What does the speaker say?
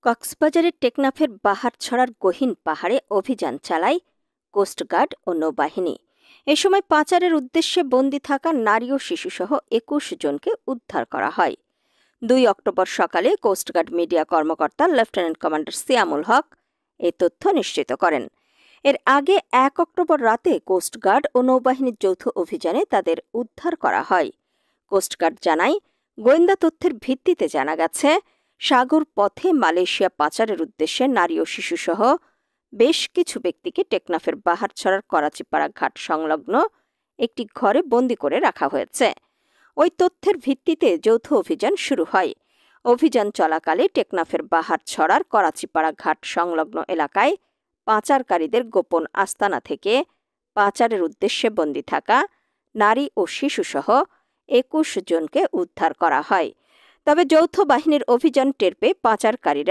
কক্সবাজারের টেকনাফের বাহারছড়ার গহীন পাহাড়ে অভিযান চালায় কোস্টগার্ড ও নৌবাহিনী। এ সময় পাচারের উদ্দেশ্যে বন্দী থাকা নারী ও শিশুসহ ২১ জনকে উদ্ধার করা হয়। ২ অক্টোবর সকালে কোস্টগার্ড মিডিয়া কর্মকর্তা লেফটেন্যান্ট কমান্ডার সিয়ামুল হক এ তথ্য নিশ্চিত করেন। এর আগে ১ অক্টোবর রাতে কোস্টগার্ড ও নৌবাহিনীর যৌথ অভিযানে তাদের উদ্ধার করা হয়। কোস্টগার্ড জানায়, গোয়েন্দা তথ্যের ভিত্তিতে জানা গেছে সাগর পথে মালয়েশিয়া পাচারের উদ্দেশ্যে নারী ও শিশুসহ বেশ কিছু ব্যক্তিকে টেকনাফের বাহারছড়ার করাচিপাড়া ঘাট সংলগ্ন একটি ঘরে বন্দী করে রাখা হয়েছে। ওই তথ্যের ভিত্তিতে যৌথ অভিযান শুরু হয়। অভিযান চলাকালে টেকনাফের বাহারছড়ার করাচিপাড়া ঘাট সংলগ্ন এলাকায় পাচারকারীদের গোপন আস্তানা থেকে পাচারের উদ্দেশ্যে বন্দী থাকা নারী ও শিশুসহ ২১ জনকে উদ্ধার করা হয়। তবে যৌথ বাহিনীর অভিযান টের পেয়ে পাচারকারীরা